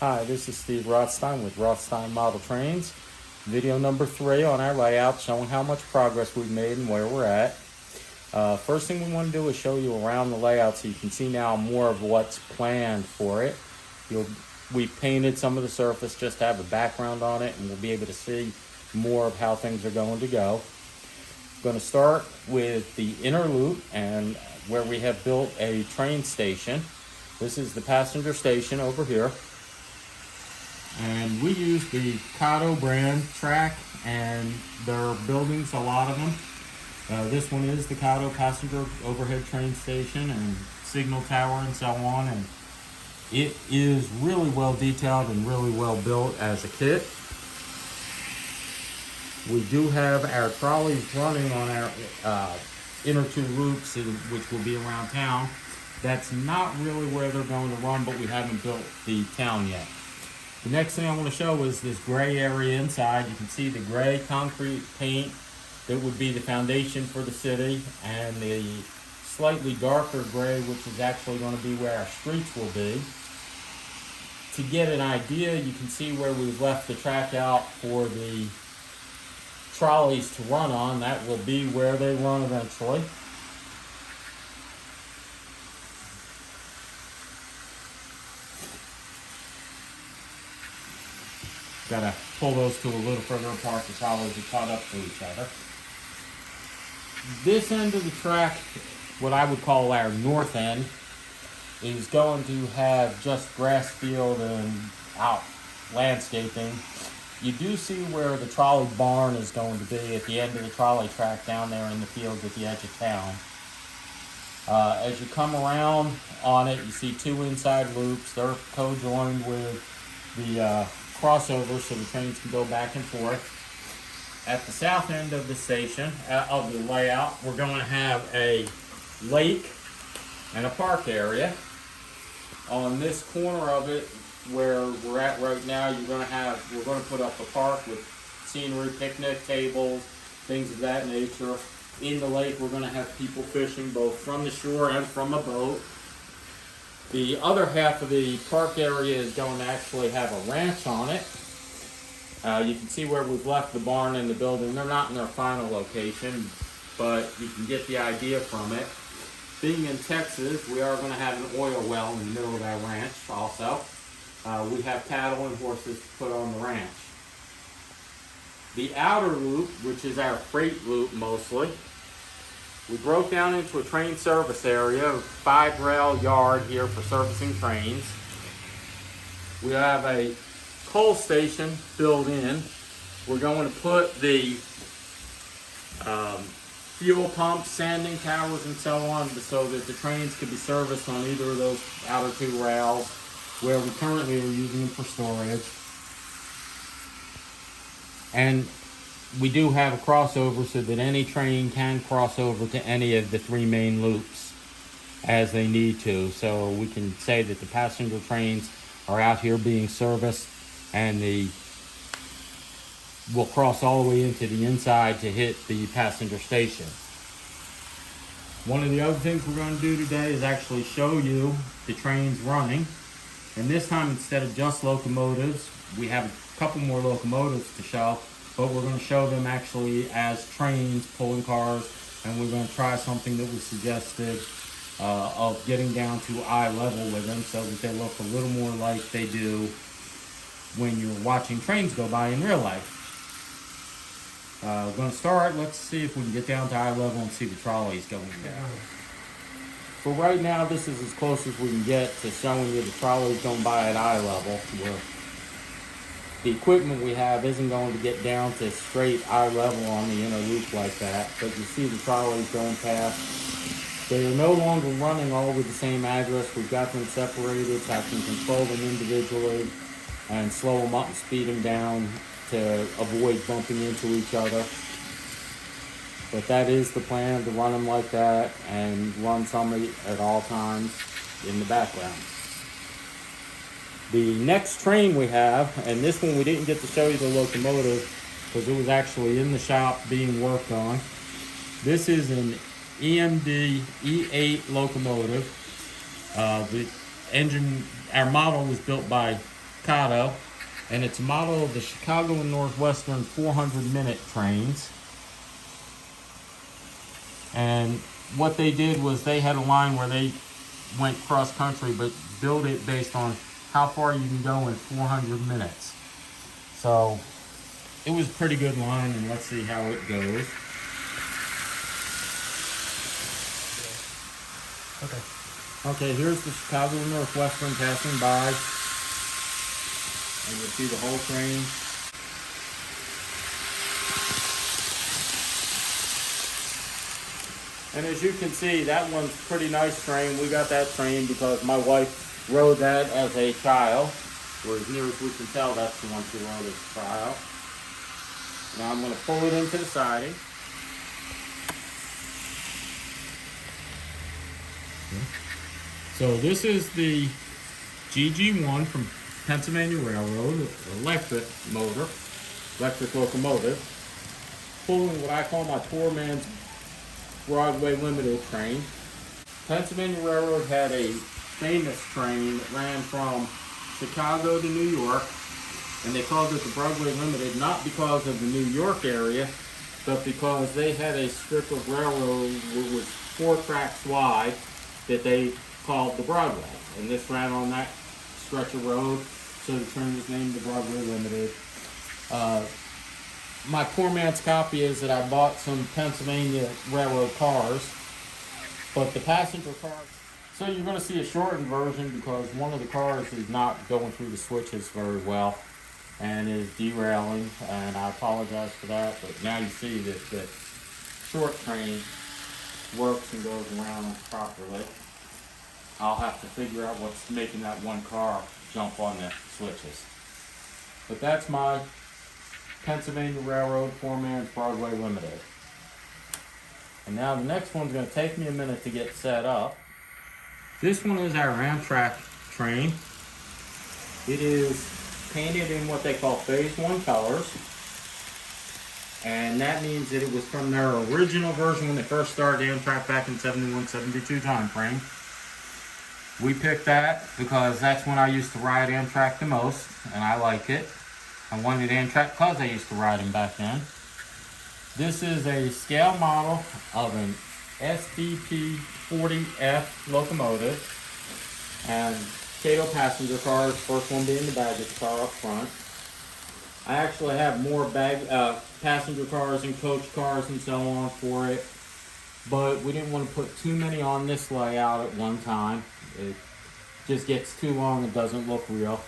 Hi, this is Steve Rothstein with Rothstein Model Trains. Video number 3 on our layout showing how much progress we've made and where we're at. First thing we want to do is show you around the layout so you can see now more of what's planned for it. We painted some of the surface just to have a background on it, and we'll be able to see more of how things are going to go. I'm going to start with the inner loop and where we have built a train station. This is the passenger station over here. And we use the Caddo brand track, and there are buildings, a lot of them. This one is the Caddo passenger overhead train station and signal tower and so on. And it is really well detailed and really well built as a kit. We do have our trolleys running on our inner 2 loops, which will be around town. That's not really where they're going to run, but we haven't built the town yet. The next thing I want to show is this gray area inside. You can see the gray concrete paint that would be the foundation for the city, and the slightly darker gray, which is actually going to be where our streets will be. To get an idea, you can see where we've left the track out for the trolleys to run on. That will be where they run eventually. Got to pull those two a little further apart. The trolleys are caught up to each other. This end of the track, what I would call our north end, is going to have just grass field and out landscaping. You do see where the trolley barn is going to be at the end of the trolley track down there in the fields at the edge of town. As you come around on it, you see 2 inside loops. They're co-joined with the crossover so the trains can go back and forth. At the south end of the station, of the layout, we're going to have a lake and a park area. On this corner of it, where we're at right now, we're going to put up a park with scenery, picnic tables, things of that nature. In the lake, we're going to have people fishing both from the shore and from a boat. The other half of the park area is going to actually have a ranch on it. You can see where we've left the barn and the building. They're not in their final location, but you can get the idea from it. Being in Texas, we are going to have an oil well in the middle of our ranch also. We have cattle and horses to put on the ranch. The outer loop, which is our freight loop mostly, we broke down into a train service area, a 5-rail yard here for servicing trains. We have a coal station built in. We're going to put the fuel pumps, sanding towers, and so on so that the trains could be serviced on either of those outer 2 rails, where we currently are using them for storage. And we do have a crossover so that any train can cross over to any of the 3 main loops as they need to. So we can say that the passenger trains are out here being serviced, and we'll cross all the way into the inside to hit the passenger station. One of the other things we're going to do today is actually show you the trains running. And this time, instead of just locomotives, we have a couple more locomotives to show, but we're going to show them actually as trains pulling cars, and we're going to try something that was suggested of getting down to eye level with them so that they look a little more like they do when you're watching trains go by in real life. We're going to start. Let's see if we can get down to eye level and see the trolleys going down. For right now, this is as close as we can get to showing you the trolleys going by at eye level, where the equipment we have isn't going to get down to straight eye level on the inner loop like that, but you see the trolleys going past. They are no longer running all with the same address. We've got them separated so I can control them individually and slow them up and speed them down to avoid bumping into each other. But that is the plan, to run them like that and run some at all times in the background. The next train we have, and this one we didn't get to show you the locomotive because it was actually in the shop being worked on. This is an Emd E8 Locomotive. The engine, our model was built by Caddo, and it's a model of the Chicago and Northwestern 400-minute trains. And what they did was they had a line where they went cross country, but built it based on how far you can go in 400 minutes. So it was a pretty good line, and let's see how it goes. Okay, here's the Chicago and Northwestern passing by. And you'll see the whole train. And as you can see, that one's a pretty nice train. We got that train because my wife rode that as a child. Or as near as we can tell, that's the one she rode as a child. Now I'm going to pull it into the siding. So this is the GG1 from Pennsylvania Railroad, electric motor, electric locomotive, pulling what I call my poor man's Broadway limited train. Pennsylvania Railroad had a famous train that ran from Chicago to New York, and they called it the Broadway Limited, not because of the New York area, but because they had a strip of railroad that was 4 tracks wide that they called the Broadway. And this ran on that stretch of road, so the train was named the Broadway Limited. My poor man's copy is that I bought some Pennsylvania Railroad cars, but the passenger cars. So you're going to see a shortened version because one of the cars is not going through the switches very well and is derailing, and I apologize for that, but now you see that the short train works and goes around properly. I'll have to figure out what's making that one car jump on the switches. But that's my Pennsylvania Railroad 4-man's Broadway Limited. And now the next one's going to take me a minute to get set up. This one is our Amtrak train. It is painted in what they call Phase 1 colors. And that means that it was from their original version when they first started Amtrak back in 71-72 time frame. We picked that because that's when I used to ride Amtrak the most, and I like it. I wanted Amtrak because I used to ride them back then. This is a scale model of an SDP 40F locomotive, and Caddo passenger cars, first one being the baggage car up front. I actually have more passenger cars and coach cars and so on for it, but we didn't want to put too many on this layout at one time. It just gets too long and doesn't look real.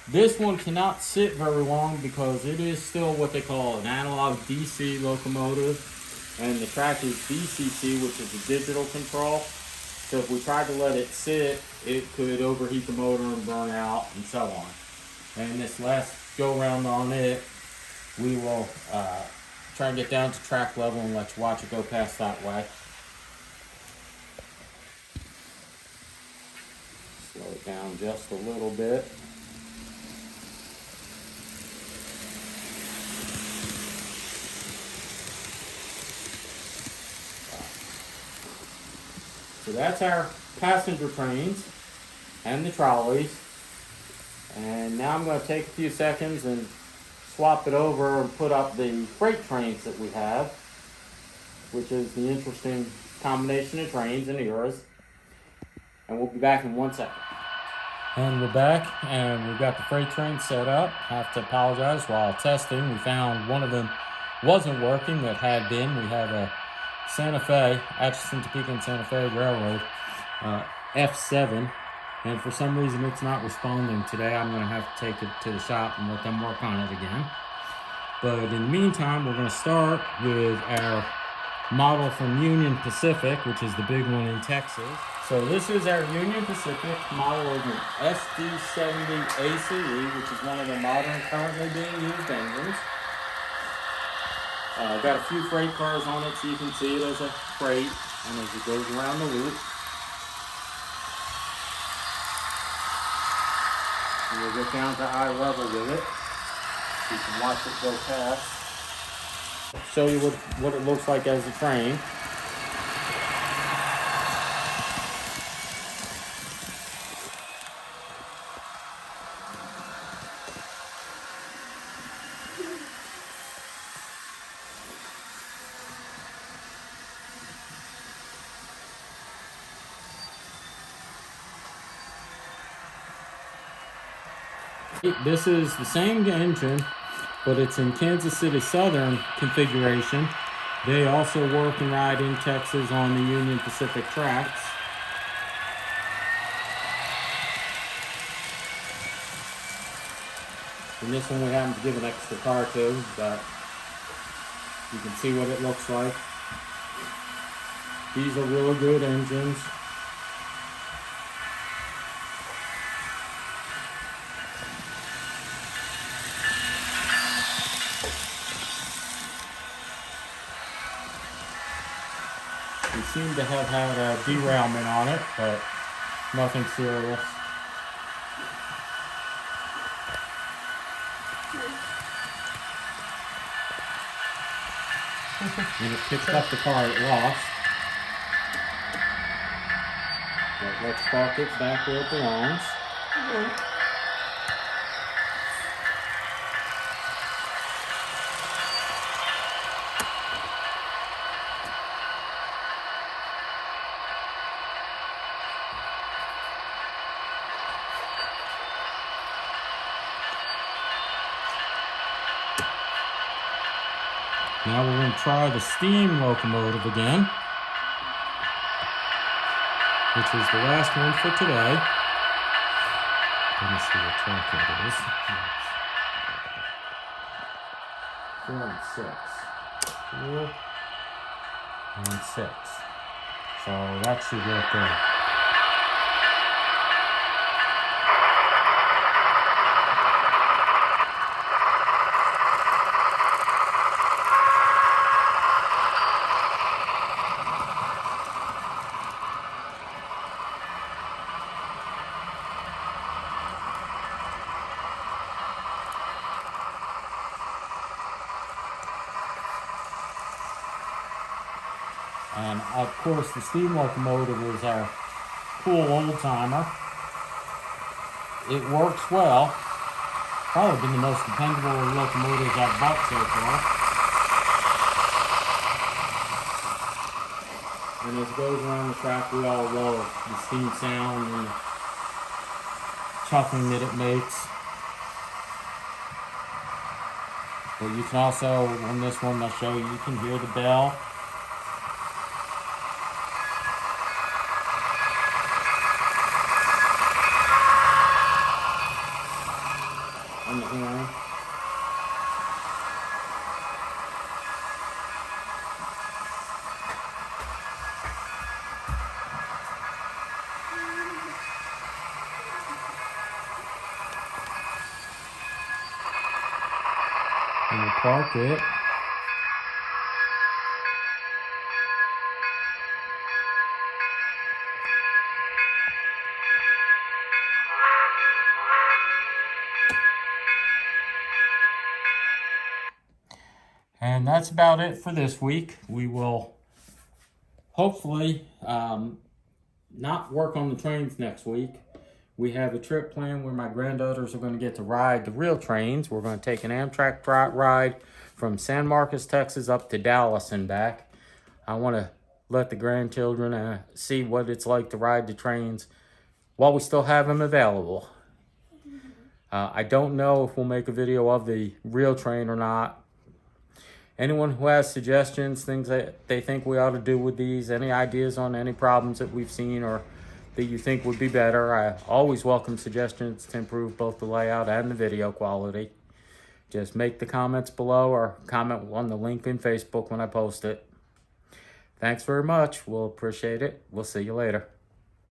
This one cannot sit very long because it is still what they call an analog DC locomotive, and the track is DCC, which is a digital control. So if we tried to let it sit, it could overheat the motor and burn out and so on. And this last go around on it, we will try and get down to track level and let you watch it go past that way. Slow it down just a little bit. So that's our passenger trains and the trolleys. And now I'm going to take a few seconds and swap it over and put up the freight trains that we have, which is the interesting combination of trains and eras. And we'll be back in 1 second. And we're back, and we've got the freight train set up. I have to apologize. While testing, we found one of them wasn't working that had been. We have a Santa Fe, Atchison, Topeka, and Santa Fe Railroad, F7, and for some reason it's not responding today. I'm going to have to take it to the shop and let them work on it again. But in the meantime, we're going to start with our model from Union Pacific, which is the big one in Texas. So this is our Union Pacific model of an SD70 ACE, which is one of the modern currently being used engines. Got a few freight cars on it, so you can see it as a freight, and as it goes around the loop. And we'll get down to eye level with it, so you can watch it go past. I'll show you what it looks like as a train. This is the same engine, but it's in Kansas City Southern configuration. They also work and ride in Texas on the Union Pacific tracks. And this one we happen to give an extra car to, but you can see what it looks like. These are really good engines. We seem to have had a derailment on it, but nothing serious. And it picked up the car it lost. But let's park it back where it belongs. Now we're going to try the steam locomotive again, which is the last one for today. Let me see what track it is. 4 and 6. 4 and 6. So that should work good. And of course, the steam locomotive is our cool old timer. It works well. Probably been the most dependable locomotives I've bought so far. And as it goes around the track, we all love the steam sound and the chuffing that it makes. But you can also, on this one I'll show you, you can hear the bell. On the horn. And you park it. And that's about it for this week. We will hopefully not work on the trains next week. We have a trip planned where my granddaughters are going to get to ride the real trains. We're going to take an Amtrak ride from San Marcos, Texas up to Dallas and back. I want to let the grandchildren see what it's like to ride the trains while we still have them available. I don't know if we'll make a video of the real train or not. Anyone who has suggestions, things that they think we ought to do with these, any ideas on any problems that we've seen or that you think would be better, I always welcome suggestions to improve both the layout and the video quality. Just make the comments below or comment on the link in Facebook when I post it. Thanks very much. We'll appreciate it. We'll see you later.